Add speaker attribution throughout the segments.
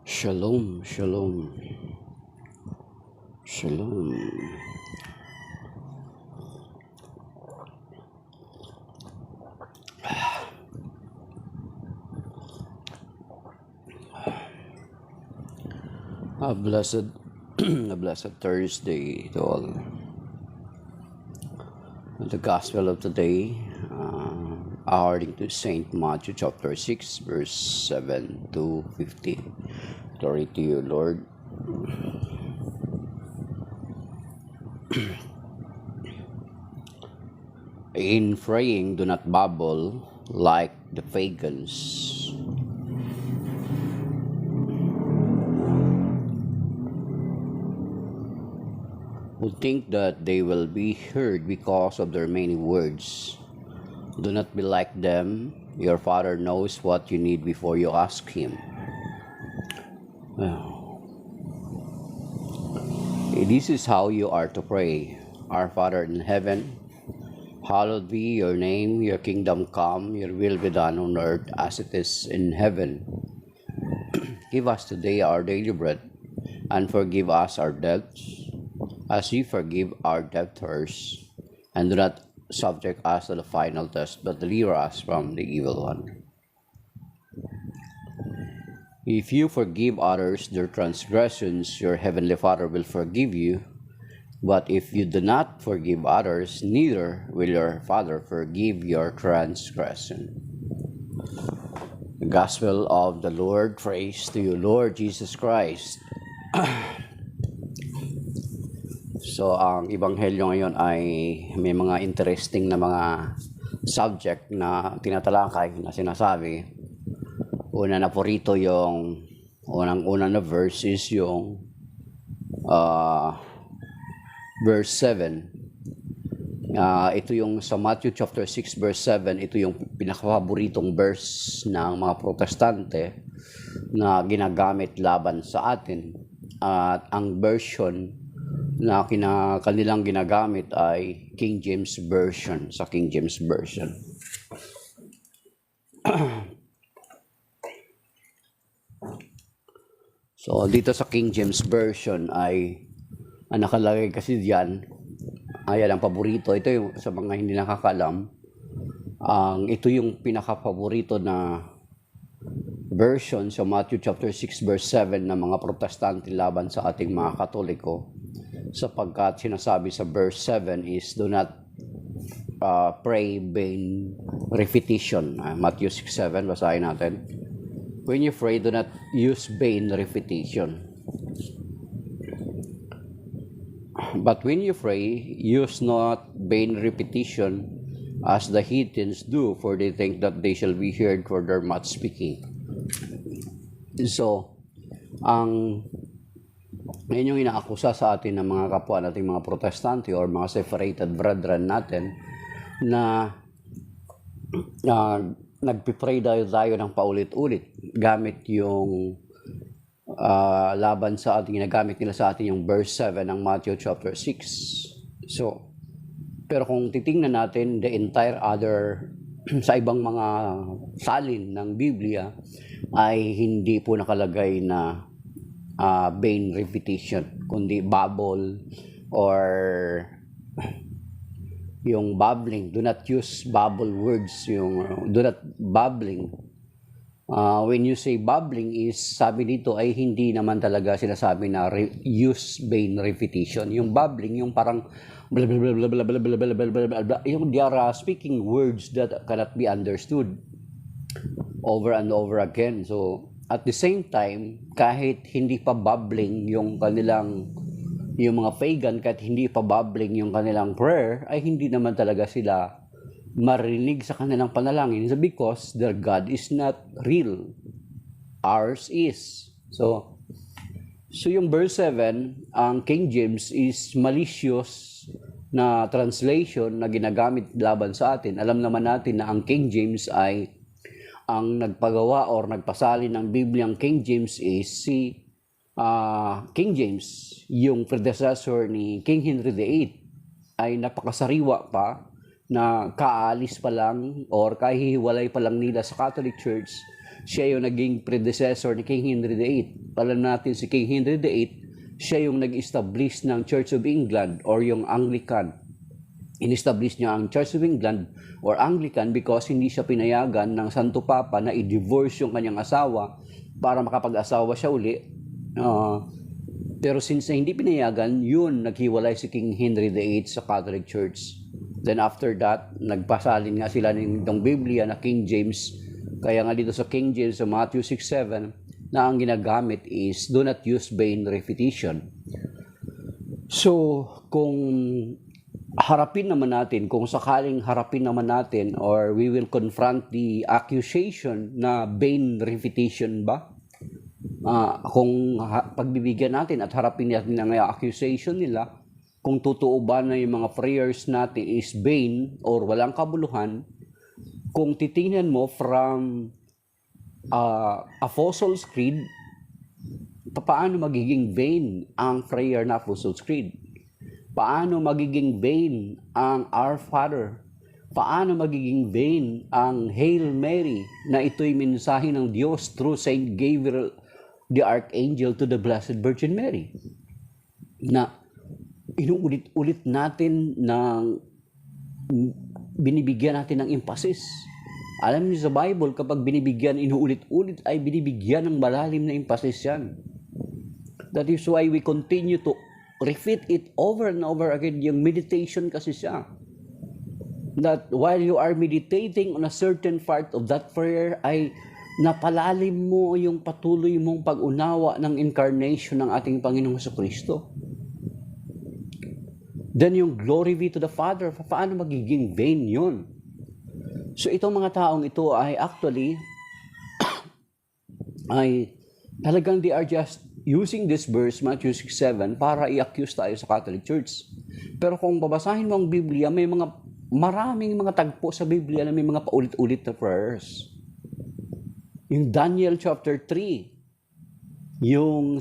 Speaker 1: Shalom, shalom, shalom. A blessed, a blessed Thursday to all. The Gospel of today, according to Saint Matthew chapter 6, verse 7 to 15. Glory to you, Lord. In praying, do not babble like the pagans, who think that they will be heard because of their many words. Do not be like them. Your Father knows what you need before you ask Him. This is how you are to pray. Our Father in heaven, hallowed be your name. Your kingdom come. Your will be done on earth as it is in heaven. Give us today our daily bread, and forgive us our debts, as we forgive our debtors, and do not subject us to the final test, but deliver us from the evil one. If you forgive others their transgressions, your heavenly Father will forgive you. But if you do not forgive others, neither will your Father forgive your transgression. The Gospel of the Lord. Praise to you, Lord Jesus Christ. So, ang Ebanghelyo ngayon ay may mga interesting na mga subject na tinatalakay na sinasabi. Una na po rito yung unang-una na verse is yung verse 7. Ito yung sa Matthew chapter 6 verse 7, ito yung pinakapaboritong verse ng mga protestante na ginagamit laban sa atin. At ang version na kanilang ginagamit ay King James Version, sa King James Version. So, dito sa King James Version ay ang nakalagay kasi diyan, ayan ang paborito. Ito yung sa mga hindi nakakalam, ito yung pinakapaborito na version sa Matthew chapter 6 verse 7 ng mga protestante laban sa ating mga Katoliko. Sapagkat sinasabi sa verse 7 is, do not pray vain repetition. Matthew 6:7, basahin natin. When you pray, do not use vain repetition. But when you pray, use not vain repetition as the heathens do, for they think that they shall be heard for their much speaking. So, yun yung inaakusa sa atin ng mga kapwa nating mga protestante or mga separated brethren natin na nagpipray tayo ng paulit-ulit gamit yung laban sa ating, ginagamit nila sa atin yung verse 7 ng Matthew chapter 6. So, pero kung titingnan natin the entire other sa ibang mga salin ng Biblia ay hindi po nakalagay na vain repetition, kundi babble or yung babbling. Do not use babble words, yung do not babbling. When you say babbling is, sabi dito ay hindi naman talaga sinasabi na use vain repetition. Yung babbling, yung parang blah blah blah blah blah blah blah blah blah blah blah, yung they are speaking words that cannot be understood over and over again. So at the same time, kahit hindi pa babbling yung kanilang, yung mga pagan, kahit hindi pa babbling yung kanilang prayer, ay hindi naman talaga sila marinig sa kanilang panalangin because their God is not real. Ours is. So yung verse 7, ang King James is malicious na translation na ginagamit laban sa atin. Alam naman natin na ang King James ay ang nagpagawa or nagpasalin ng Bibliang King James is si King James, yung predecessor ni King Henry VIII. ay napakasariwa pa na kaalis pa lang or kahihiwalay pa lang nila sa Catholic Church, siya yung naging predecessor ni King Henry VIII. Alam natin si King Henry VIII, siya yung nag-establish ng Church of England or yung Anglican. In-establish niya ang Church of England or Anglican because hindi siya pinayagan ng Santo Papa na i-divorce yung kanyang asawa para makapag-asawa siya uli. Pero since na hindi pinayagan, yun, naghiwalay si King Henry VIII sa Catholic Church. Then after that, nagpasalin nga sila ng Biblia na King James. Kaya nga dito sa King James, sa Matthew 6:7, na ang ginagamit is, do not use vain repetition. So, kung harapin naman natin, kung sakaling harapin naman natin, or we will confront the accusation na vain repetition ba? Kung pagbibigyan natin at harapin natin ang accusation nila, kung totoo ba na yung mga prayers natin is vain or walang kabuluhan, kung titingnan mo from Apostles' Creed, paano magiging vain ang prayer na Apostles' Creed? Paano magiging vain ang Our Father? Paano magiging vain ang Hail Mary na ito'y mensahe ng Diyos through Saint Gabriel, the Archangel, to the Blessed Virgin Mary? Na inuulit-ulit natin ng binibigyan natin ng emphasis. Alam niyo sa Bible, kapag binibigyan, inuulit-ulit, ay binibigyan ng malalim na emphasis yan. That is why we continue to repeat it over and over again. Yung meditation kasi siya. That while you are meditating on a certain part of that prayer, ay napalalim mo yung patuloy mong pag-unawa ng incarnation ng ating Panginoong Jesucristo. Then yung glory be to the Father, paano magiging vain yun? So itong mga taong ito ay actually, ay talagang they are just using this verse, Matthew 6:7, para i-accuse tayo sa Catholic Church. Pero kung babasahin mo ang Biblia, may maraming mga tagpo sa Biblia na may mga paulit-ulit na prayers. Yung Daniel chapter 3, yung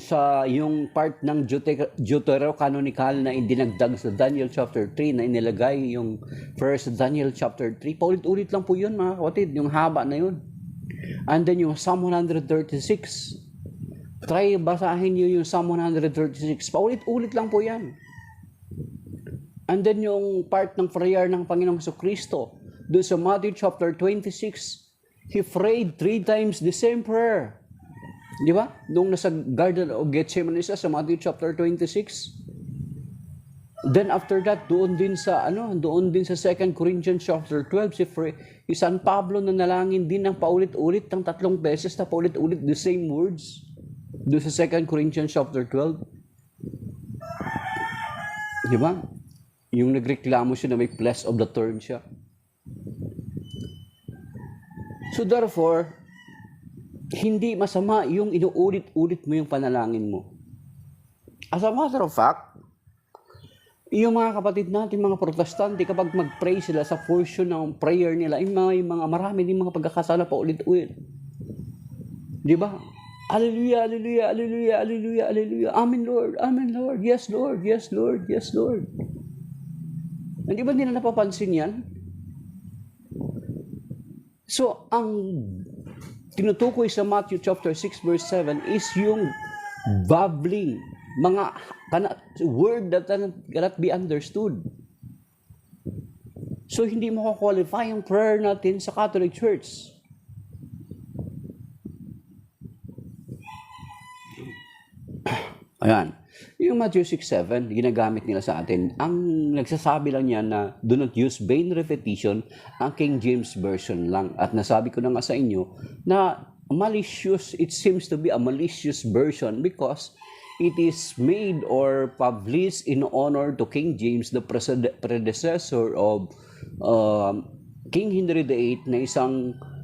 Speaker 1: part ng Deuterocanonical na idinagdag sa Daniel chapter 3 na inilagay yung first Daniel chapter 3, paulit-ulit lang po yun mga kapatid, yung haba na yun. And then yung Psalm 136, try basahin nyo yung Psalm 136, paulit-ulit lang po yan. And then yung part ng prayer ng Panginoong Jesucristo, doon sa Matthew chapter 26, He prayed 3 times the same prayer. Di ba? Nung nasa Garden of Gethsemane sa Matthew chapter 26. Then after that, doon din sa 2 Corinthians chapter 12, si San Pablo na nalangin din ng paulit-ulit ng 3 beses na paulit-ulit the same words. Doon sa 2 Corinthians chapter 12. Di ba? Yung nagreklamo siya na may flesh of the thorn siya. So therefore, hindi masama yung inuulit-ulit mo yung panalangin mo. As a matter of fact, yung mga kapatid natin, mga protestante, kapag mag-pray sila sa portion ng prayer nila, may marami din mga pagkakasala pa ulit-ulit. Di ba? Hallelujah, hallelujah, hallelujah, hallelujah, hallelujah. Amen, Lord. Amen, Lord. Yes, Lord. Yes, Lord. Yes, Lord. Hindi ba nila napapansin yan? So, ang tinutukoy sa Matthew chapter 6 verse 7 is yung babbling, mga word that cannot be understood. So hindi mo qualify yung prayer natin sa Catholic Church. Ayan. Yung Matthew 6:7, ginagamit nila sa atin. Ang nagsasabi lang niya na do not use vain repetition, ang King James Version lang. At nasabi ko na nga sa inyo na malicious, it seems to be a malicious version because it is made or published in honor to King James, the predecessor of King Henry VIII,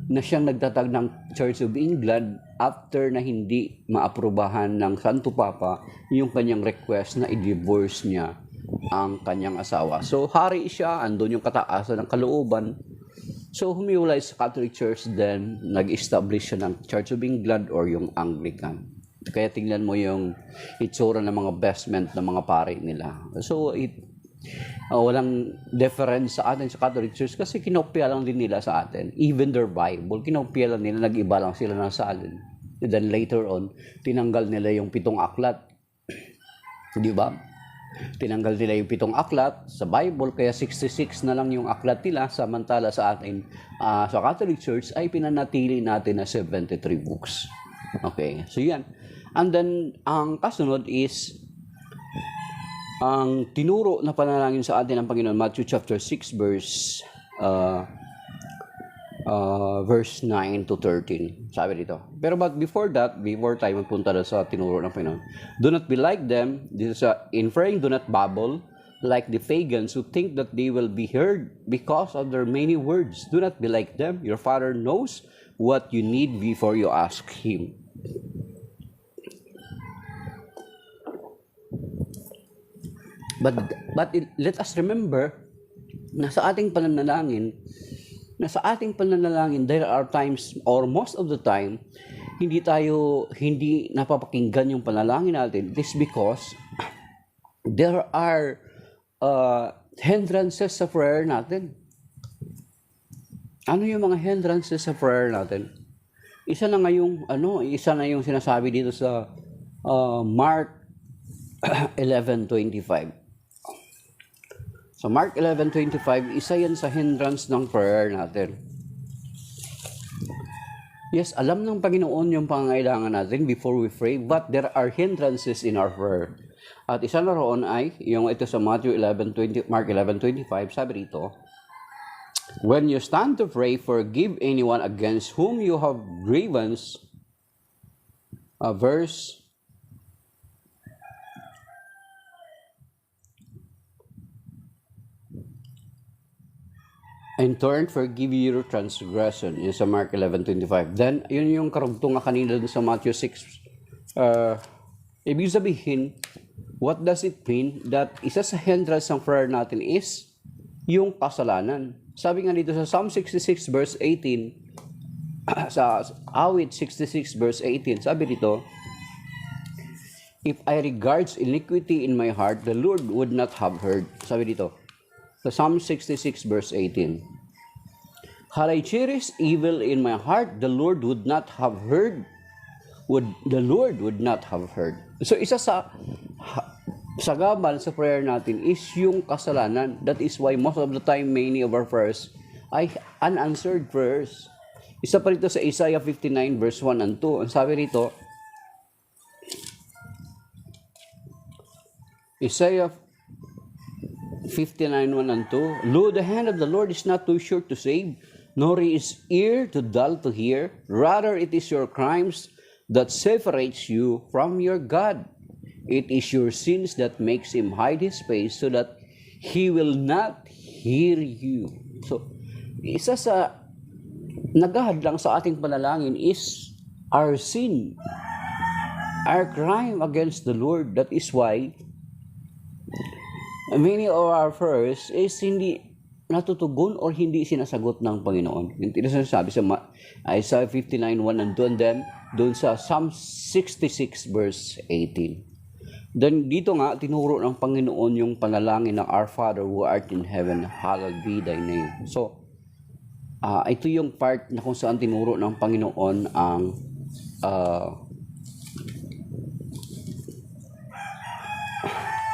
Speaker 1: na siyang nagtatag ng Church of England after na hindi maaprubahan ng Santo Papa yung kanyang request na i-divorce niya ang kanyang asawa. So, hari siya, andun yung kataasan ng kalooban. So, humiwalay sa Catholic Church, then nag-establish siya ng Church of England or yung Anglican. Kaya tingnan mo yung itsura ng mga vestment ng mga pari nila. So, Walang difference sa atin sa Catholic Church kasi kinopya lang din nila sa atin. Even their Bible, kinopya lang nila, nag-iba lang sila ng salin. And then later on, tinanggal nila yung 7 aklat. Di ba? Tinanggal nila yung 7 aklat sa Bible, kaya 66 na lang yung aklat nila, samantala sa atin, sa Catholic Church, ay pinanatili natin na 73 books. Okay, so yan. And then, ang kasunod is, ang tinuro na panalangin sa atin ng Panginoon, Matthew chapter 6 verse 9 to 13. Sabi dito. Pero but before that, before tayo magpunta sa tinuro ng Panginoon, do not be like them. This is in praying, do not babble like the pagans who think that they will be heard because of their many words. Do not be like them. Your Father knows what you need before you ask Him. But let us remember na sa ating pananalangin, there are times or most of the time hindi napapakinggan yung panalangin natin. This because there are hindrances sa prayer natin. Ano yung mga hindrances sa prayer natin? Isa na yung sinasabi dito sa Mark 11:25. So Mark 11:25, isa yan sa hindrance ng prayer natin. Yes, alam ng Panginoon yung pangangailangan natin before we pray, but there are hindrances in our prayer. At isa na roon ay, yung ito sa Mark 11:25, sabi rito, when you stand to pray, forgive anyone against whom you have grievance, verse in turn, forgive your transgression. Yun sa Mark 11:25. Then, yun yung karugtong nga kanina dun sa Matthew 6. Ibig sabihin, what does it mean? That isa sa hindrance ng prayer natin is yung kasalanan. Sabi nga dito sa Psalm 66 verse 18, sa Awit 66 verse 18, sabi dito, if I regards iniquity in my heart, the Lord would not have heard. Sabi dito, sa Psalm 66 verse 18, had I cherished evil in my heart, the Lord would not have heard. The Lord would not have heard. So isa sa sagabal sa prayer natin is yung kasalanan. That is why most of the time many of our prayers ay unanswered prayers. Isa pa rito sa Isaiah 59 verse 1 and 2. Ang sabi rito, Isaiah 59, 1 and 2. Lo, the hand of the Lord is not too short to save, nor his ear too dull to hear. Rather, it is your crimes that separates you from your God. It is your sins that makes him hide his face so that he will not hear you. So, isa sa naghahadlang sa ating panalangin is our sin, our crime against the Lord. That is why many of our prayers is hindi natutugon or hindi sinasagot ng Panginoon. Yung sinasabi sa Isaiah 59, 1 and 2, and then doon sa Psalm 66 verse 18. Then dito nga, tinuro ng Panginoon yung panalangin ng Our Father who art in heaven, hallowed be thy name. So, ito yung part na kung saan tinuro ng Panginoon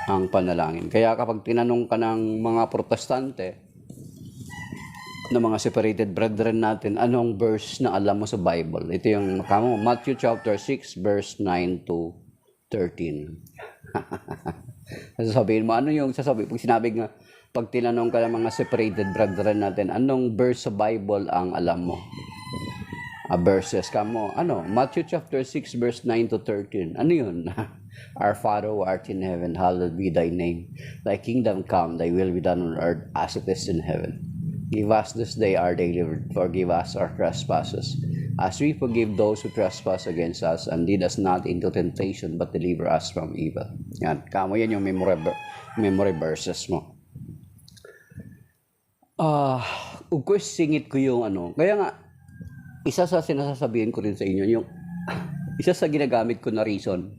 Speaker 1: ang panalangin. Kaya kapag tinanong ka ng mga protestante, ng mga separated brethren natin, anong verse na alam mo sa Bible? Ito yung Matthew chapter 6 verse 9 to 13. Sasabihin mo, ano yung sasabihin? Pag sinabi nga, pag tinanong ka ng mga separated brethren natin, anong verse sa Bible ang alam mo? Verses ka mo. Matthew chapter 6 verse 9 to 13. Ano yun? Our Father who art in heaven, hallowed be thy name. Thy kingdom come, thy will be done on earth as it is in heaven. Give us this day our daily bread. Forgive us our trespasses, as we forgive those who trespass against us. And lead us not into temptation, but deliver us from evil. Yan. Kamo yan yung memory verses mo. Singit ko yung Kaya nga, isa sa sinasasabihin ko rin sa inyo, yung isa sa ginagamit ko na reason,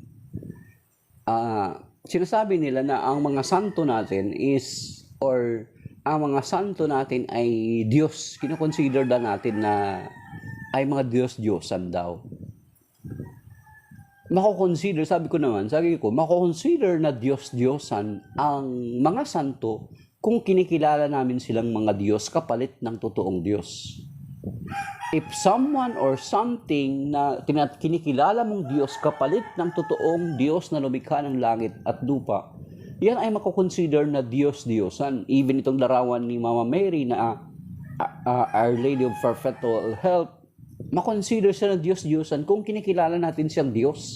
Speaker 1: sinasabi nila na ang mga santo natin ang mga santo natin ay Diyos. Kinoconsider na natin na ay mga Diyos-Diyosan daw. Sabi ko, mako-consider na Diyos-Diyosan ang mga santo kung kinikilala namin silang mga Diyos kapalit ng totoong Diyos. If someone or something na kinikilala mong Diyos kapalit ng totoong Diyos na lumikha ng langit at lupa, yan ay mako-consider na Diyos-Diyosan. Even itong larawan ni Mama Mary na Our Lady of Perpetual Help, makonsider siya na Diyos-Diyosan kung kinikilala natin siyang Diyos.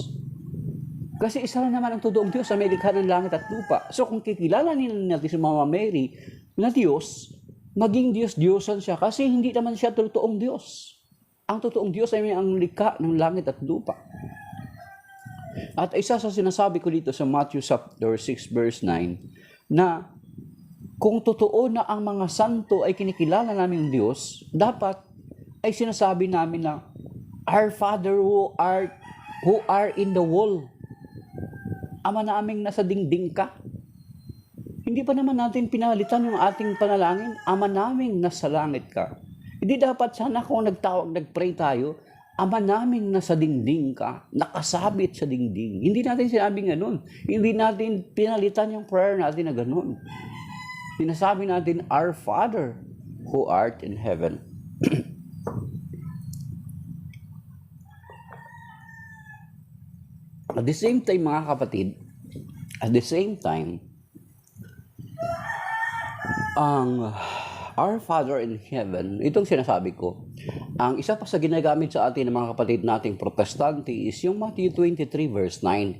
Speaker 1: Kasi isa lang naman ang totoong Diyos na may likha ng langit at lupa. So kung kikilala natin si Mama Mary na Diyos, maging Diyos-Diyosan siya kasi hindi naman siya totoong Diyos. Ang totoong Diyos ay may ang likha ng langit at lupa. At isa sa sinasabi ko dito sa Matthew chapter 6 verse 9 na kung totoo na ang mga santo ay kinikilala namin ng Diyos, dapat ay sinasabi namin na Our Father who are in the wall. Ama naming nasa dingding ka. Hindi pa naman natin pinalitan yung ating panalangin. Ama naming nasa langit ka. Hindi dapat sana kung nagpray tayo, Ama naming nasa dingding ka, nakasabit sa dingding. Hindi natin sinabing ganun. Hindi natin pinalitan yung prayer natin na ganun. Sinasabi natin, Our Father who art in heaven. At the same time, mga kapatid, ang Our Father in heaven, itong sinasabi ko, ang isa pa sa ginagamit sa atin ng mga kapatid nating protestante is yung Matthew 23 verse 9.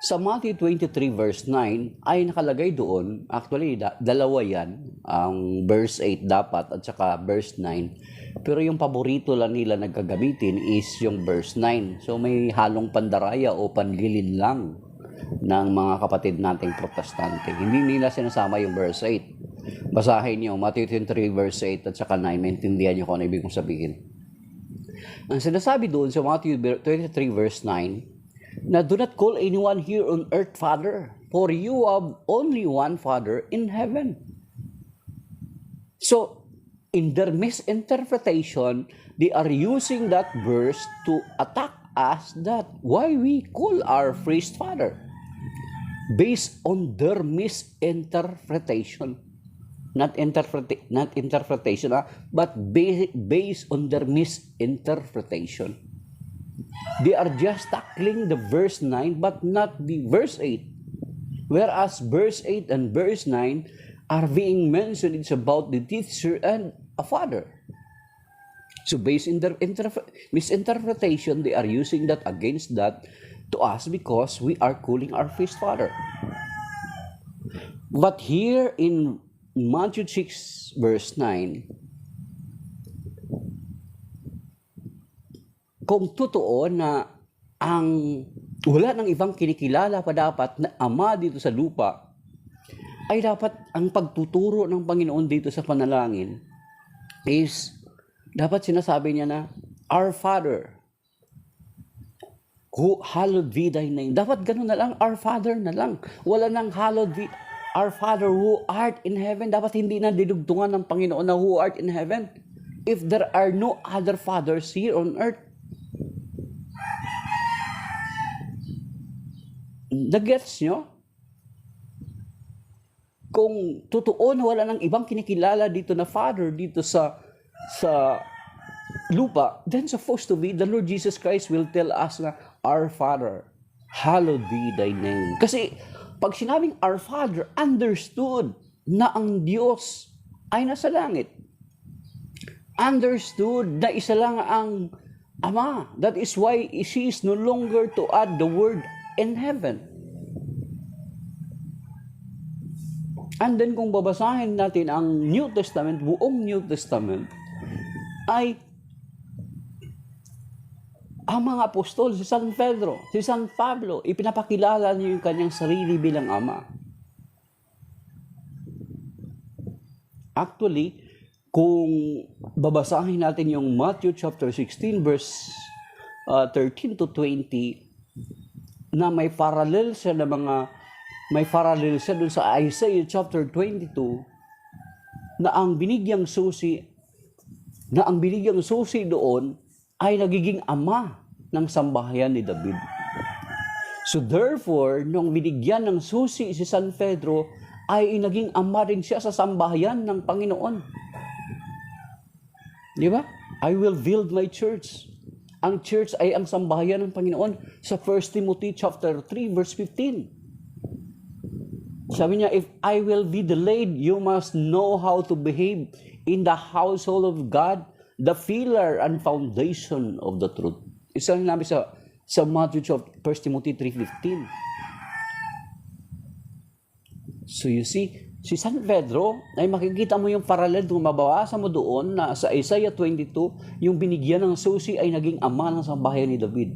Speaker 1: Sa Matthew 23 verse 9 ay nakalagay doon, actually dalawa yan, ang verse 8 dapat at saka verse 9. Pero yung paborito lang nila nagkagamitin is yung verse 9. So may halong pandaraya o panlilin lang ng mga kapatid nating protestante. Hindi nila sinasama yung verse 8. Basahin niyo Matthew 23 verse 8 at saka 9, maintindihan niyo kung ano ibig kong sabihin. Ang sinasabi doon sa Matthew 23 verse 9, na do not call anyone here on earth Father, for you have only one Father in heaven. So, in their misinterpretation, they are using that verse to attack us that why we call our priest Father. Based on their misinterpretation. Not interpretation, but based on their misinterpretation. They are just tackling the verse 9 but not the verse 8. Whereas verse 8 and verse 9 are being mentioned, it's about the teacher and a father. So based in their misinterpretation, they are using that against that to us because we are calling our first Father. But here in Matthew 6 verse 9, kung totoo na wala ng ibang kinikilala pa dapat na Ama dito sa lupa, ay dapat ang pagtuturo ng Panginoon dito sa panalangin is dapat sinasabi niya na Our Father who hallowed be thy name. Dapat ganun na lang, Our Father na lang. Wala nang hallowed be Our Father who art in heaven. Dapat hindi na dinugtungan ng Panginoon na who art in heaven. If there are no other fathers here on earth. Nagets nyo? Kung totoo na wala nang ibang kinikilala dito na Father dito sa lupa, then supposed to be the Lord Jesus Christ will tell us na Our Father, hallowed be thy name. Kasi pag sinabing Our Father, understood na ang Diyos ay nasa langit. Understood na isa lang ang Ama. That is why she is no longer to add the word in heaven. And then kung babasahin natin ang New Testament, buong New Testament, ay ang mga apostol, si San Pedro, si San Pablo, ipinapakilala niya yung kanyang sarili bilang Ama. Actually, kung babasahin natin yung Matthew chapter 16 verse 13 to 20, na may parallel siya dun sa Isaiah chapter 22 na ang binigyang susi doon ay nagiging ama ng sambahayan ni David. So therefore, nung binigyan ng susi si San Pedro, ay naging ama rin siya sa sambahayan ng Panginoon. Di ba? I will build my church. Ang church ay ang sambahayan ng Panginoon sa 1 Timothy chapter 3 verse 15. Sabi niya, if I will be delayed, you must know how to behave in the household of God, the pillar and foundation of the truth. Isa rin namin sa Matthew chapter 1 Timothy 3:15. So you see, si San Pedro, ay makikita mo yung parallel kung mababasa mo doon na sa Isaiah 22, yung binigyan ng susi ay naging ama ng sambahayan ni David.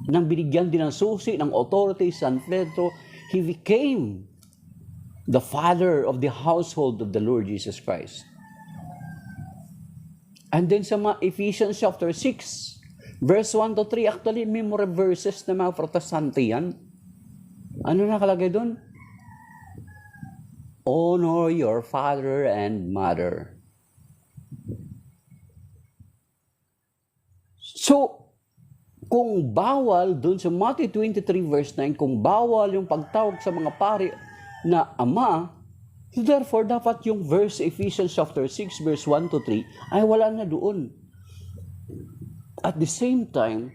Speaker 1: Nang binigyan din ng susi, ng authority, San Pedro, he became the father of the household of the Lord Jesus Christ. And then sa Ephesians chapter 6, verse 1 to 3, actually, memory verses na mga protestante yan. Ano nakalagay doon? Honor your father and mother. So, kung bawal doon sa Matthew 23 verse 9, kung bawal yung pagtawag sa mga pari na ama, therefore dapat yung verse Ephesians chapter 6 verse 1 to 3 ay wala na doon. At the same time,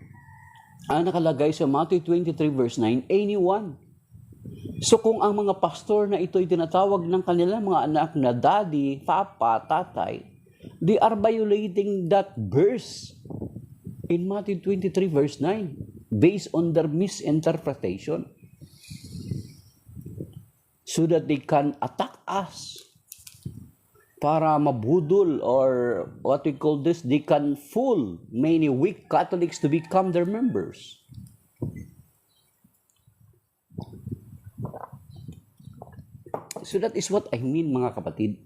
Speaker 1: ang nakalagay sa Matthew 23 verse 9, anyone. So kung ang mga pastor na ito'y tinatawag ng kanilang mga anak na daddy, papa, tatay, they are violating that verse in Matthew 23 verse 9 based on their misinterpretation so that they can attack us para mabudol, or what we call this, they can fool many weak Catholics to become their members. So that is what I mean, mga kapatid.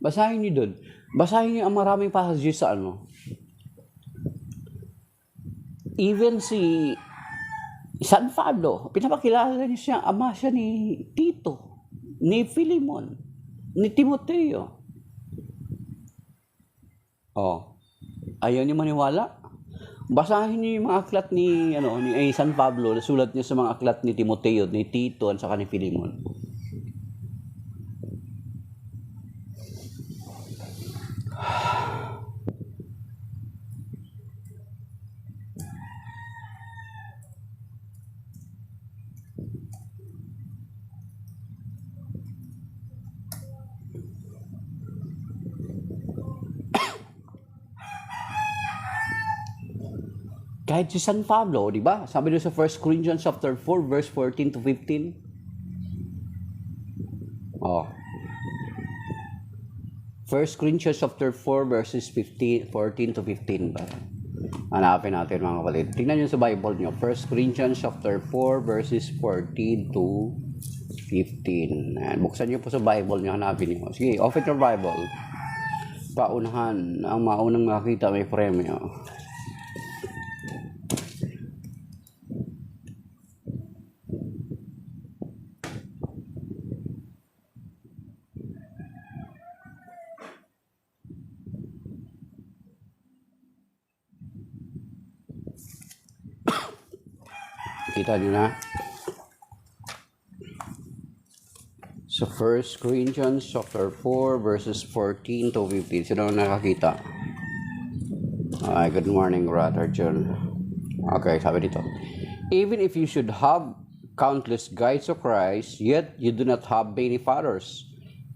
Speaker 1: Basahin niyo doon. Basahin niyo ang maraming passages sa even si San Pablo, pinapakilala niya siya, ama siya ni Tito, ni Philemon, ni Timoteo. Ayaw niyo maniwala? Basahin niyo yung mga aklat ni San Pablo, sulat niya sa mga aklat ni Timoteo, ni Tito, at saka ni Philemon. Kahit si San Pablo, di ba? Sabi doon sa 1 Corinthians chapter 4 verse 14 to 15. 1 Corinthians chapter 4 verses 14 to 15 ba? Hanapin natin, mga kapatid. Tingnan niyo sa Bible niyo. 1 Corinthians chapter 4 verses 14 to 15. Ayan, buksan niyo po sa Bible niyo, hanapin niyo. Sige, open your Bible. Paunahan, ang maunang makita may premyo. Kita niyo na. So 1 Corinthians chapter 4 verses 14 to 15. Sino nakakita? Good morning, Brother John. Okay, sabi dito. Even if you should have countless guides of Christ, yet you do not have many fathers.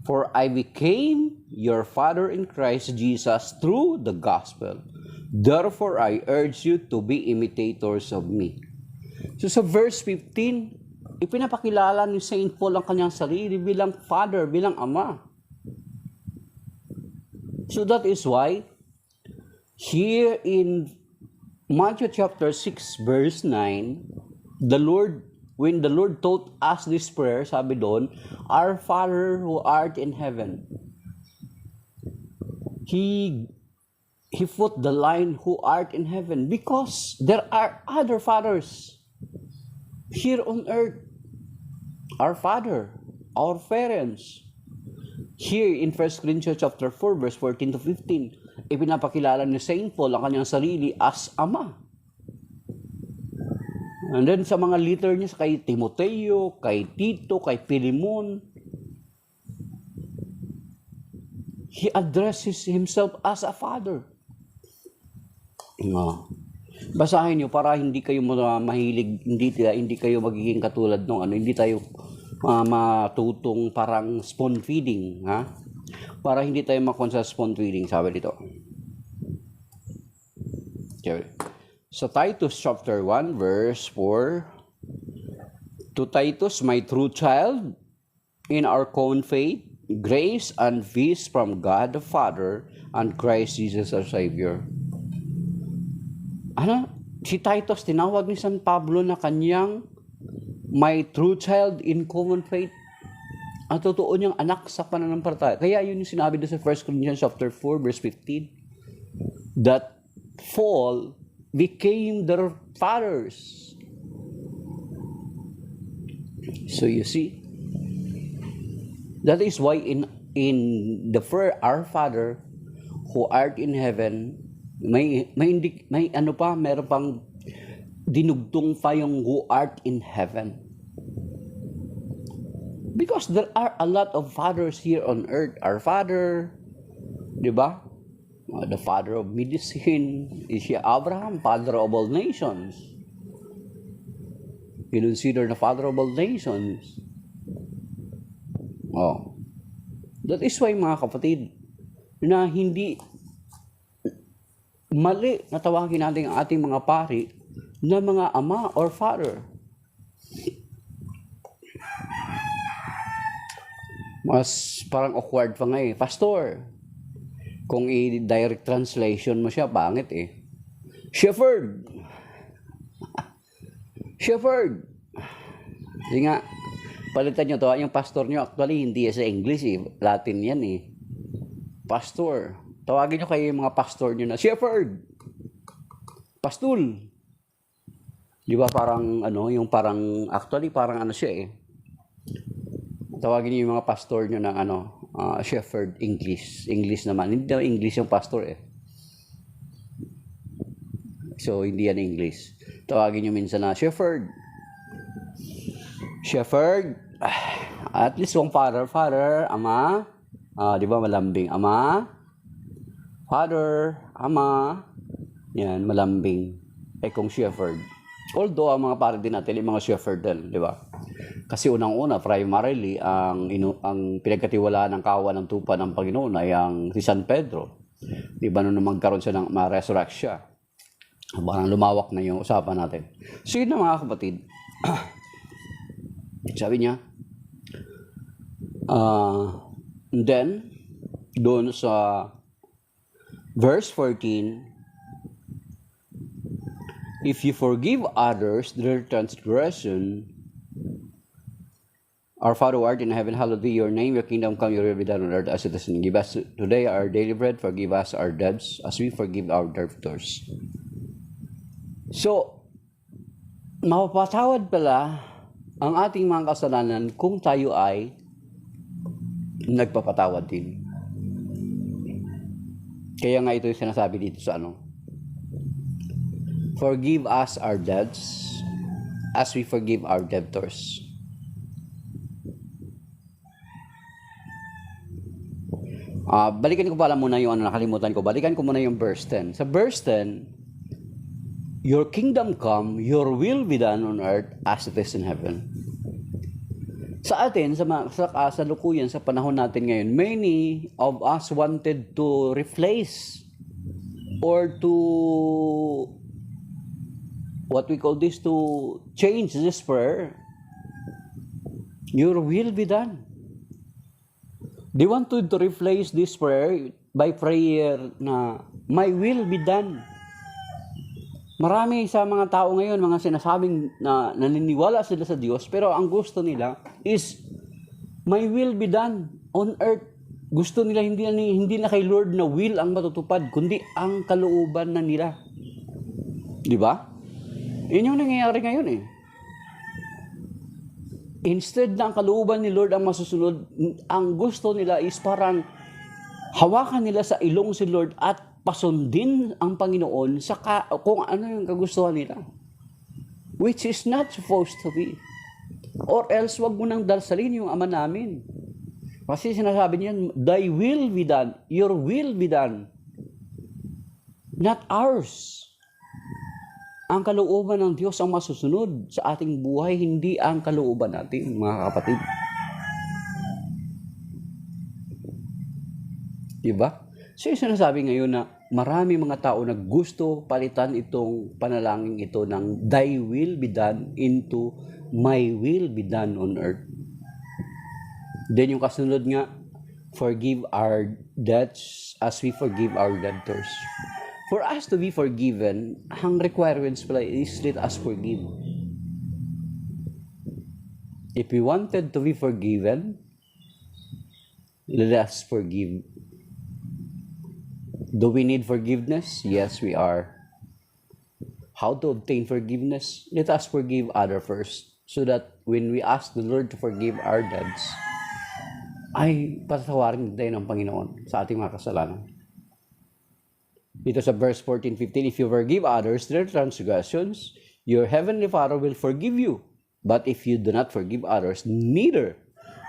Speaker 1: For I became your father in Christ Jesus through the gospel. Therefore, I urge you to be imitators of me. So sa verse 15, ipinapakilala ni Saint Paul ang kanyang sarili bilang father, bilang ama. So that is why, here in Matthew chapter 6 verse 9, when the Lord taught us this prayer, sabi doon, Our Father who art in heaven. He put the line, who art in heaven, because there are other fathers here on earth, our Father, our parents. Here in 1 Corinthians chapter 4, verse 14 to 15, ipinapakilala ni Saint Paul ang kanyang sarili as Ama. And then sa mga letter niya kay Timoteo, kay Tito, kay Philemon, he addresses himself as a father. Basahin niyo para hindi kayo mahilig, hindi kayo magiging katulad ng hindi tayo matutong parang spoon feeding, ha? Para hindi tayo makon sa spoon feeding, sabi dito. Okay. So Titus chapter 1 verse 4, to Titus, my true child, in our common faith, grace and peace from God the Father and Christ Jesus our Savior. Si Titus, tinawag ni San Pablo na kanyang my true child in common faith. Ang totoo niyang anak sa pananampalataya. Kaya yun yung sinabi doon sa 1 Corinthians chapter 4 verse 15, that Paul became their fathers. So you see, that is why in the our Father who art in heaven, meron pang dinugtong pa yung who art in heaven. Because there are a lot of fathers here on earth. Our Father, di ba? The father of medicine is Abraham, father of all nations. Consider the father of all nations. That is why, mga kapatid, na hindi mali na tawagin natin ang ating mga pari na mga ama or father. Mas parang awkward pa nga pastor. Kung i-direct translation mo siya, pangit Shepherd. Shepherd. Kasi nga, palitan nyo to, yung pastor nyo, actually, hindi sa English Latin yan Pastor. Tawagin nyo kayo yung mga pastor nyo na, Shepherd. Pastul. Di ba parang, yung parang, actually, parang siya Tawagin niyo yung mga pastor nyo ng shepherd English. English naman. Hindi daw English yung pastor So, hindi yan English. Tawagin nyo minsan na shepherd. Shepherd. At least yung father, ama. Di ba malambing? Ama. Father, ama. Yan, malambing. Kung shepherd. Although, ang mga pare din natin, yung mga shepherd din, di ba? Kasi unang-una, primarily, ang pinagkatiwalaan ng kawan ng tupa ng Panginoon ay ang si San Pedro. Di ba nung magkaroon siya ng ma-resurrect siya? Parang lumawak na yung usapan natin. So yun na mga kapatid. Sabi niya, then, doon sa verse 14, if you forgive others their transgression, our Father who art in heaven, hallowed be your name. Your kingdom come, your will be done on earth as it is in heaven. Give us today our daily bread. Forgive us our debts as we forgive our debtors. So, mapapatawad pala ang ating mga kasalanan kung tayo ay nagpapatawad din. Kaya nga ito yung sinasabi dito sa forgive us our debts as we forgive our debtors. Balikan ko pala muna yung nakalimutan ko. Balikan ko muna yung verse 10. Sa verse 10, your kingdom come, your will be done on earth as it is in heaven. Sa atin, sa lukuyan, sa panahon natin ngayon, many of us wanted to replace or to what we call this, to change this prayer. Your will be done. They wanted to replace this prayer by prayer na, my will be done. Marami sa mga tao ngayon, mga sinasabing na naniniwala sila sa Diyos, pero ang gusto nila is, my will be done on earth. Gusto nila hindi na kay Lord na will ang matutupad, kundi ang kalooban na nila. Di ba? Yun yung nangyayari ngayon Instead na ang kalooban ni Lord ang masusunod, ang gusto nila is parang hawakan nila sa ilong si Lord at pasundin ang Panginoon sa kung ano yung kagustuhan nila. Which is not supposed to be. Or else, wag mo nang dalsalin yung Ama namin. Kasi sinasabi niya, thy will be done, your will be done. Not ours. Ang kalooban ng Diyos ang masusunod sa ating buhay, hindi ang kalooban natin, mga kapatid. Diba? So yung sinasabi ngayon na marami mga tao na gusto palitan itong panalangin ito ng thy will be done into my will be done on earth. Then yung kasunod nga, forgive our debts as we forgive our debtors. For us to be forgiven, ang requirements pala is let us forgive. If we wanted to be forgiven, let us forgive. Do we need forgiveness? Yes, we are. How to obtain forgiveness? Let us forgive others first, so that when we ask the Lord to forgive our debts, ay patawarin tayo ng Panginoon sa ating mga kasalanan. Dito sa verse 14-15, if you forgive others their transgressions, your heavenly Father will forgive you. But if you do not forgive others, neither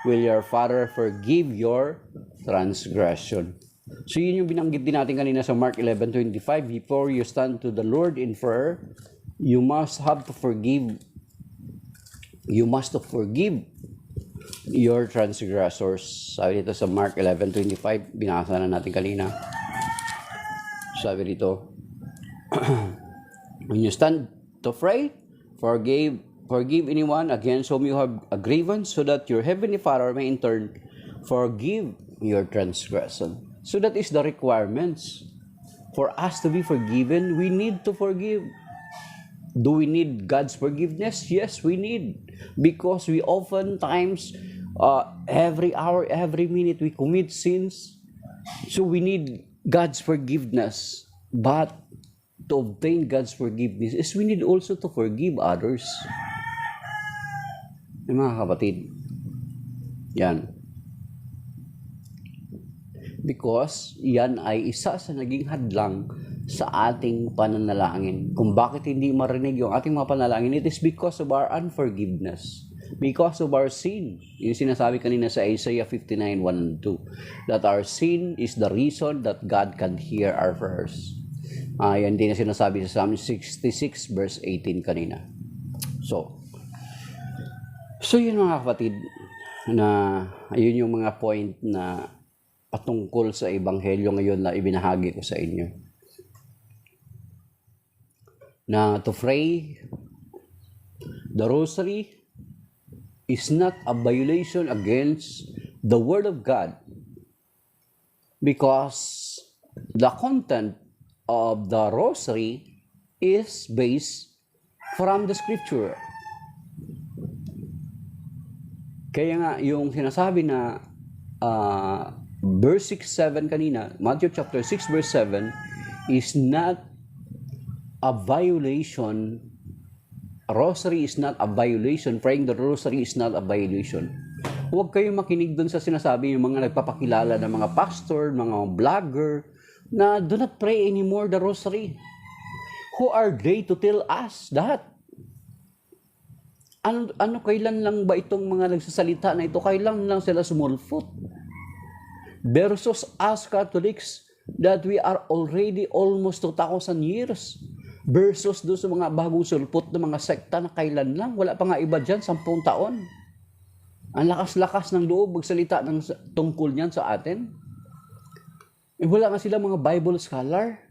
Speaker 1: will your Father forgive your transgression. So yun yung binanggit din natin kanina sa Mark 11:25. Before you stand to the Lord in prayer, you must have to forgive. You must forgive your transgressors. Sabi dito sa Mark 11:25, binasa na natin kanina. Sabi dito, when you stand to pray, forgive anyone against whom you have a grievance, so that your heavenly Father may in turn forgive your transgression. So that is the requirements. For us to be forgiven, we need to forgive. Do we need God's forgiveness? Yes, we need. Because we oftentimes, every hour, every minute, we commit sins. So we need God's forgiveness. But to obtain God's forgiveness is we need also to forgive others. Mga kapatid, yan. Because yan ay isa sa naging hadlang sa ating pananalangin. Kung bakit hindi marinig yung ating mga panalangin, it is because of our unforgiveness. Because of our sin. Yung sinasabi kanina sa Isaiah 59:1-2, that our sin is the reason that God can hear our prayers. Yan din na sinasabi sa Psalm 66 verse 18 kanina. So yun mga kapatid, na ayun yung mga point na patungkol sa Ebanghelyo ngayon na ibinahagi ko sa inyo. Na to pray the rosary is not a violation against the Word of God, because the content of the rosary is based from the Scripture. Kaya nga yung sinasabi na verse 6-7 kanina, Matthew chapter 6 verse 7, is not a violation. Rosary is not a violation. Praying the rosary is not a violation. Huwag kayong makinig dun sa sinasabi yung mga nagpapakilala ng mga pastor, mga vlogger, na do not pray anymore the rosary. Who are they to tell us that? Ano kailan lang ba itong mga nagsasalita na ito? Kailan lang sila sumulfot? Versus us Catholics that we are already almost 2,000 years. Versus doon sa mga bagong sulpot ng mga sekta na kailan lang. Wala pa nga iba dyan, 10 taon. Ang lakas-lakas ng loob magsalita tungkol niyan sa atin. Wala nga silang mga Bible scholar.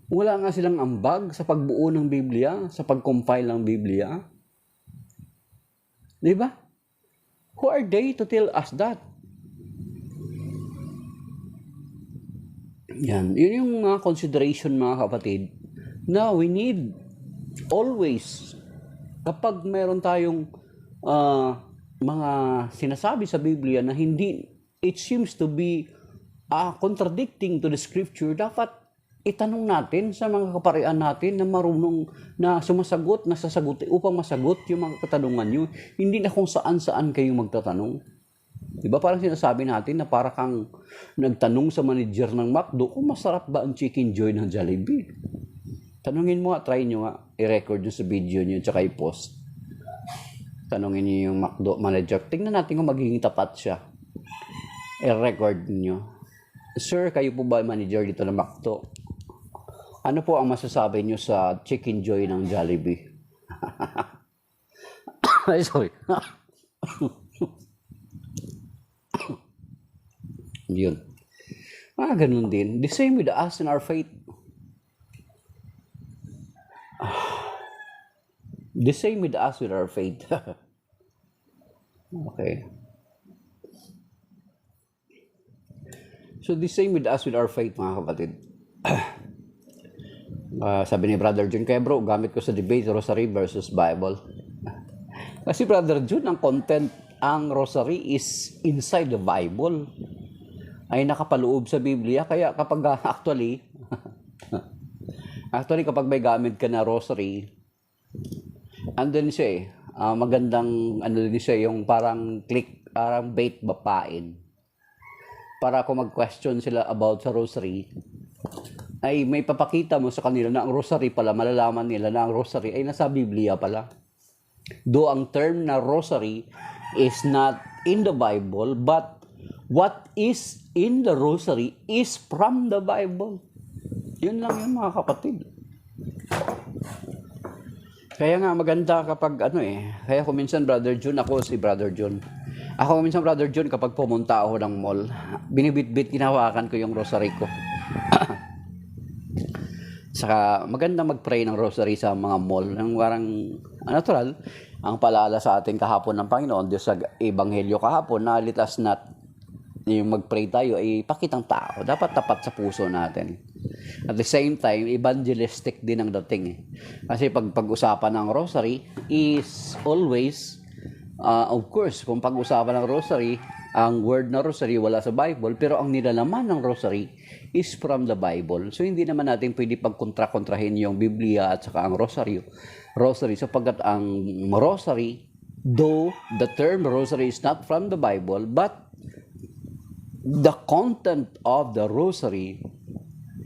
Speaker 1: Wala nga silang ambag sa pagbuo ng Biblia, sa pag-compile ng Biblia. Diba? Who are they to tell us that? Yan. Yun yung mga consideration mga kapatid na we need always, kapag meron tayong mga sinasabi sa Biblia na hindi, it seems to be contradicting to the Scripture, dapat itanong natin sa mga kaparian natin na marunong na sumasagot, na sasagot upang masagot yung mga katanungan nyo. Hindi na kung saan-saan kayo magtatanong. Diba parang sinasabi natin na para kang nagtanong sa manager ng McDo kung masarap ba ang chicken joy ng Jollibee. Tanungin mo nga, try nyo nga, i-record nyo sa video nyo tsaka i-post. Tanungin nyo yung McDo manager. Tingnan natin kung magiging tapat siya. I-record nyo. Sir, kayo po ba manager dito ng McDo? Ano po ang masasabi nyo sa chicken joy ng Jollibee? Ay, sorry. Yun. Ganun din. The same with us in our faith. The same with us with our faith. Okay. So the same with us with our faith, mga kapatid. Sabi ni Brother Jun, kaya bro, gamit ko sa debate Rosary versus Bible. Kasi Brother Jun, ang content, ang Rosary is inside the Bible. Ay nakapaloob sa Biblia. Kaya kapag actually kapag may gamit ka na Rosary, andun siya magandang din siya, yung parang parang bait bapain. Para kung mag-question sila about sa Rosary, ay may papakita mo sa kanila na ang Rosary pala, malalaman nila na ang Rosary ay nasa Biblia pala. Though ang term na Rosary is not in the Bible, but what is in the Rosary is from the Bible. Yun lang yun, mga kapatid. Kaya nga maganda kapag kaya kung minsan Brother Jun, ako si Brother Jun. Ako minsan Brother Jun, kapag pumunta ako ng mall, binibit-bit, ginawakan ko yung Rosary ko. Saka maganda mag-pray ng Rosary sa mga mall. Nang parang natural, ang paalala sa atin kahapon ng Panginoon, Diyos sa Ebanghelyo kahapon, na let us not yung mag-pray tayo ay pakitang tao. Dapat tapat sa puso natin. At the same time, evangelistic din ang dating. Kasi pag-usapan ng Rosary is always, of course, kung pag-usapan ng Rosary, ang word na Rosary wala sa Bible, pero ang nilalaman ng Rosary is from the Bible. So hindi naman natin pwede pagkontra-kontrahin yung Biblia at saka ang Rosary sapagkat ang Rosary, though the term Rosary is not from the Bible, but the content of the Rosary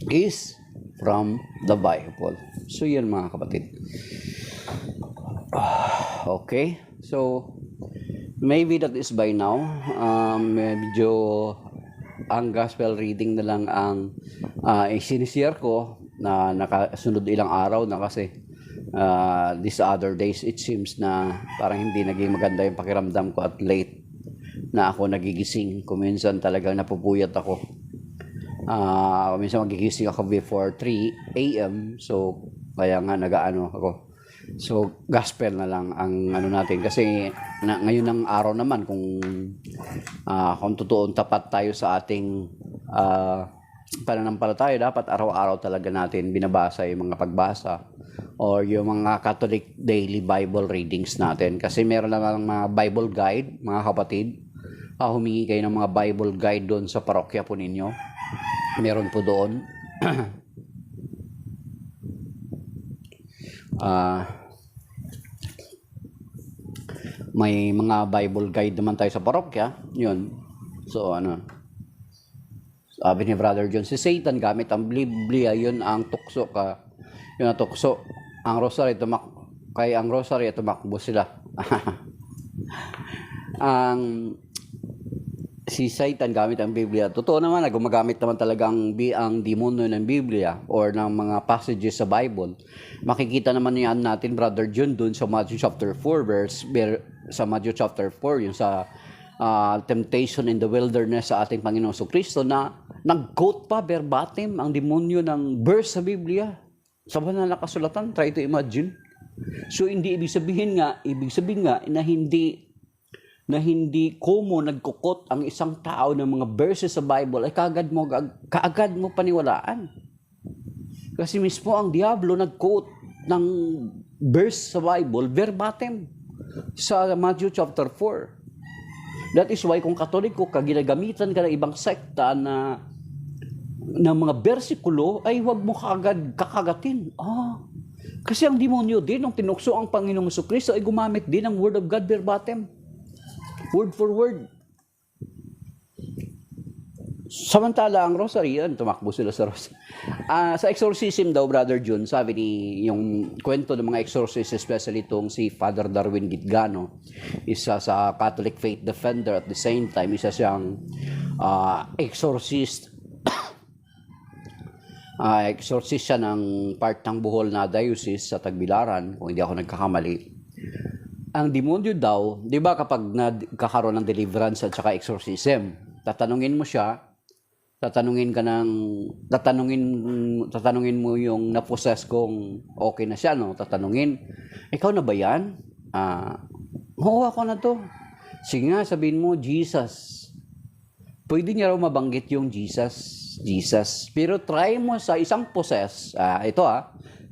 Speaker 1: is from the Bible. So yan, mga kapatid. Okay, so maybe that is by now. Medyo ang gospel reading na lang ang sinishare ko na nakasunod ilang araw na kasi these other days it seems na parang hindi naging maganda yung pakiramdam ko at late na ako nagigising. Kuminsan talagang napupuyat ako. Minsan magigising ako before 3 a.m. So kaya nga nagaano ako. So gospel na lang ang natin kasi ngayon ng araw naman kung totoo tapat tayo sa ating pananampalataya, dapat araw-araw talaga natin binabasa yung mga pagbasa or yung mga Catholic daily Bible readings natin. Kasi meron naman mga Bible guide, mga kapatid. Humingi kayo ng mga Bible guide doon sa parokya po ninyo. Meron po doon. May mga Bible guide naman tayo sa parokya. Yun. So, sabi ni Brother John, si Satan gamit ang Biblia, yun ang tukso ka. Yun ang tukso. Ang Rosary, kaya ang Rosary, tumakbo sila. Si Satan gamit ang Biblia. Totoo naman na gumagamit naman talaga ang demonyo ng Biblia or ng mga passages sa Bible. Makikita naman yan natin, Brother John, dun sa Matthew chapter 4 sa Matthew chapter 4, yung sa temptation in the wilderness sa ating Panginoong Kristo, na nag-quote pa verbatim ang demonyo ng verse sa Biblia. Sa banal na kasulatan, try to imagine. So hindi ibig sabihin nga na hindi komo nagkukot ang isang tao ng mga verses sa Bible ay kaagad mo paniwalaan. Kasi mismo ang Diablo nag-quote ng verse sa Bible verbatim sa Matthew chapter 4. That is why kung Katoliko ka, ginagamitan ka ng ibang sekta na ng mga bersikulo ay huwag mo kaagad kakagatin. Kasi ang demonyo din, nung tinukso ang Panginoong Jesucristo, ay gumamit din ng Word of God verbatim. Word for word. Samantala, ang rosary, tumakbo sila sa rosary. Sa exorcism daw, Brother Jun, sabi ni yung kwento ng mga exorcist, especially itong si Father Darwin Gitgano, isa sa Catholic Faith Defender, at the same time, isa siyang exorcist. Exorcist siya ng part ng Bohol na diocese sa Tagbilaran, kung hindi ako nagkakamali. Ang demonyo daw, di ba kapag nagkakaroon ng deliverance at saka exorcism, tatanungin mo siya, tatanungin mo yung na-possess kung okay na siya, no? Tatanungin, ikaw na ba yan? Oo, ako na to. Sige nga, sabihin mo, Jesus. Pwede niya raw mabanggit yung Jesus. Pero try mo sa isang possess,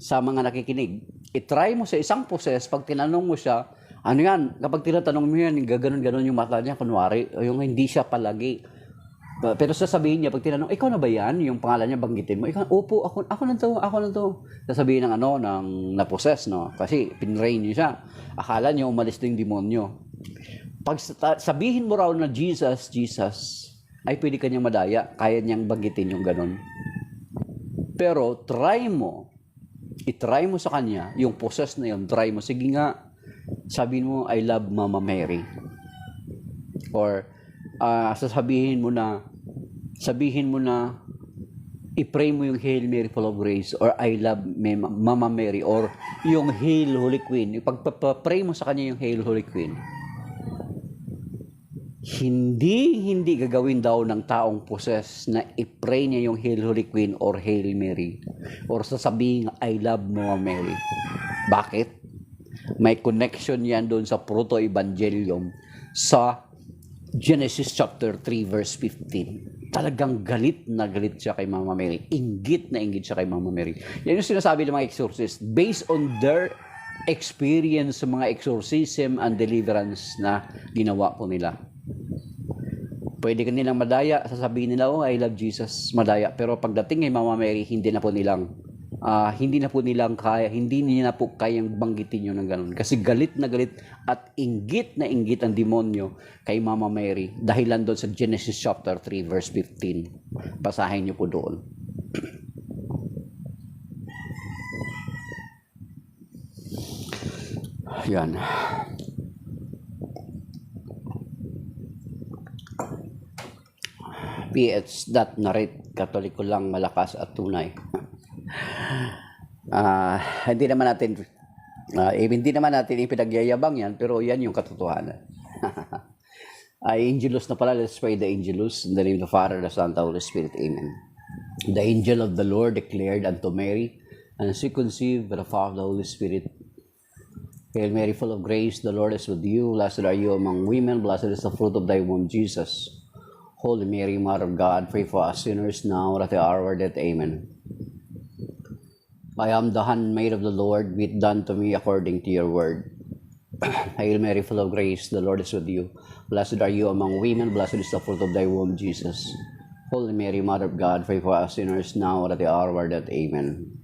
Speaker 1: sa mga nakikinig, itry mo sa isang possess, pag tinanong mo siya, ano yan? Kapag tinatanong mo yan, gaganon-ganon yung mata niya, kunwari, yung hindi siya palagi. Pero sasabihin niya, pag tinanong, ikaw na ba yan? Yung pangalan niya, banggitin mo. Ikaw, opo, ako na to. Sasabihin ng ng na-possess, no? Kasi pinrain niyo siya. Akala niyo umalis na yung demonyo. Pag sabihin mo raw na Jesus, ay pwede kanyang madaya. Kaya niyang banggitin yung ganon. Pero itry mo sa kanya, yung possess na yun, try mo. Sige nga, sabihin mo, I love Mama Mary. Or, sabihin mo na, i-pray mo yung Hail Mary full of grace, or I love Mama Mary, or yung Hail Holy Queen. Pag-pray mo sa kanya yung Hail Holy Queen, hindi gagawin daw ng taong possess na i-pray niya yung Hail Holy Queen or Hail Mary, or sasabihin I love Mama Mary. Bakit? May connection yan doon sa proto-evangelium sa Genesis chapter 3 verse 15. Talagang galit na galit siya kay Mama Mary. Inggit na inggit siya kay Mama Mary. Yan yung sinasabi ng mga exorcists based on their experience sa mga exorcism and deliverance na ginawa po nila. Pwede ka nilang madaya, sasabihin nila, I love Jesus, madaya. Pero pagdating kay Mama Mary, hindi na po nilang kaya, hindi niya na po kayang banggitin yun ng ganun. Kasi galit na galit at inggit na inggit ang demonyo kay Mama Mary. Dahilan doon sa Genesis chapter 3 verse 15. Basahin niyo po doon. Yan. PH.narrate, Katoliko lang, malakas at tunay. Hindi naman natin ipinagyayabang yan, pero yan yung katotohanan. Angelus na pala, let's pray the Angelus. In the name of the Father, the Son, the Holy Spirit, Amen. The angel of the Lord declared unto Mary, and she conceived by the power of the Holy Spirit. Hail Mary, full of grace, the Lord is with you. Blessed are you among women, blessed is the fruit of thy womb, Jesus. Holy Mary, Mother of God, pray for us sinners now and at the hour of death. Amen. I am the handmaid of the Lord, be it done to me according to your word. Hail Mary, full of grace, the Lord is with you. Blessed are you among women, blessed is the fruit of thy womb, Jesus. Holy Mary, Mother of God, pray for us sinners now and at the hour of our death. Amen.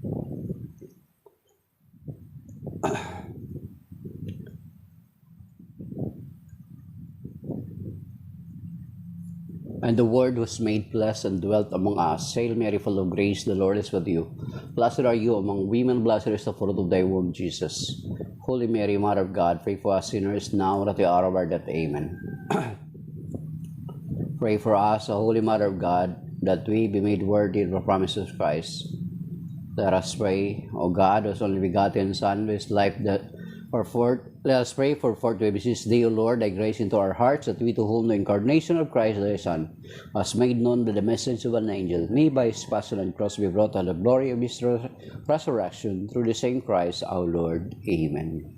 Speaker 1: And the Word was made flesh and dwelt among us. Hail Mary, full of grace, the Lord is with you. Blessed are you among women, blessed is the fruit of thy womb, Jesus. Holy Mary, Mother of God, pray for us sinners now and at the hour of our death. Amen. Pray for us, O Holy Mother of God, that we be made worthy of the promises of Christ. Let us pray, O God, whose only begotten Son, who is life that let us pray for forth we beseech thee, O Lord, thy grace into our hearts, that we to whom the incarnation of Christ thy Son was made known by the message of an angel, may by his passion and cross be brought to the glory of his resurrection, through the same Christ our Lord. Amen.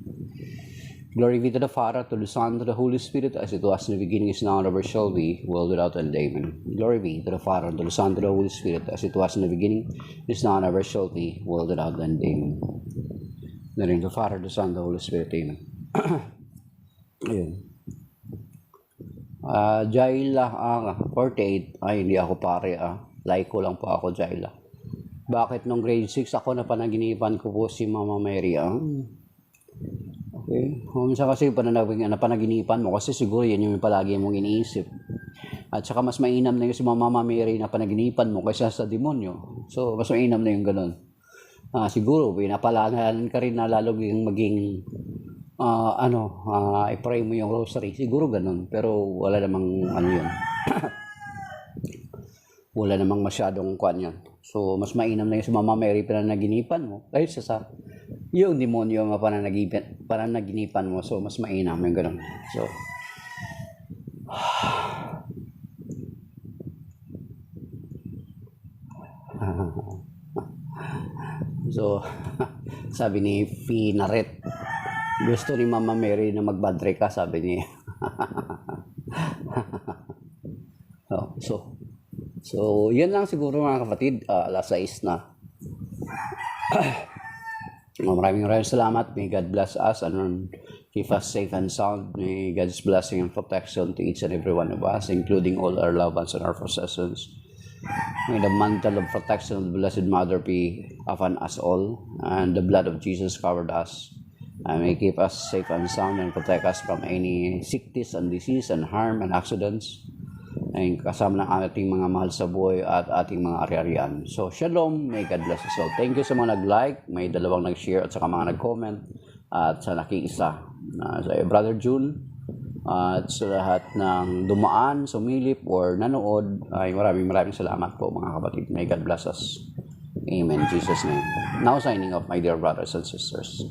Speaker 1: Glory be to the Father, to the Son, to the Holy Spirit, as it was in the beginning, is now, and ever shall be, world without end. Amen. Glory be to the Father, to the Son, to the Holy Spirit, as it was in the beginning, is now, and ever shall be, world without end. Amen. In the name of the Father, the Son, the Holy Spirit. Amen. Ayun. Jaila 48. Ay, hindi ako pare Like ko lang po ako, Jaila. Bakit nung grade 6 ako napanaginipan ko po si Mama Mary? Okay. Minsan kasi napanaginipan mo kasi siguro yan yung palagi mong iniisip. At saka mas mainam na yung si Mama Mary na panaginipan mo kaysa sa demonyo. So, mas mainam na yung ganun. Siguro, pinapalanan ka rin na lalo maging i-pray mo yung rosary. Siguro ganun. Pero wala namang yun. Wala namang masyadong kwan yan. So, mas mainam na yung si Mama Mary pananaginipan mo. Kahit sa yung demonyo ang pananaginipan mo. So, mas mainam yung ganun. So, sabi ni Finaret, gusto ni Mama Mary na magbadre ka, sabi niya. So, yun lang siguro mga kapatid. Alas 6 na. Maraming salamat. May God bless us and keep us safe and sound. May God's blessing and protection to each and every one of us, including all our loved ones and our possessions. May the mantle of protection of the Blessed Mother be upon us all, and the blood of Jesus covered us, and may keep us safe and sound and protect us from any sickness and disease and harm and accidents, and kasama ng ating mga mahal sa buhay at ating mga ari-arian. So, shalom, may God bless us all. Thank you sa mga nag-like, may dalawang nag-share at saka mga nag-comment, at sa nakiisa. Sa Brother June, at sa lahat ng dumaan, sumilip, or nanood, ay maraming salamat po mga kapatid. May God bless us. Amen. In Jesus' name. Now signing off, my dear brothers and sisters.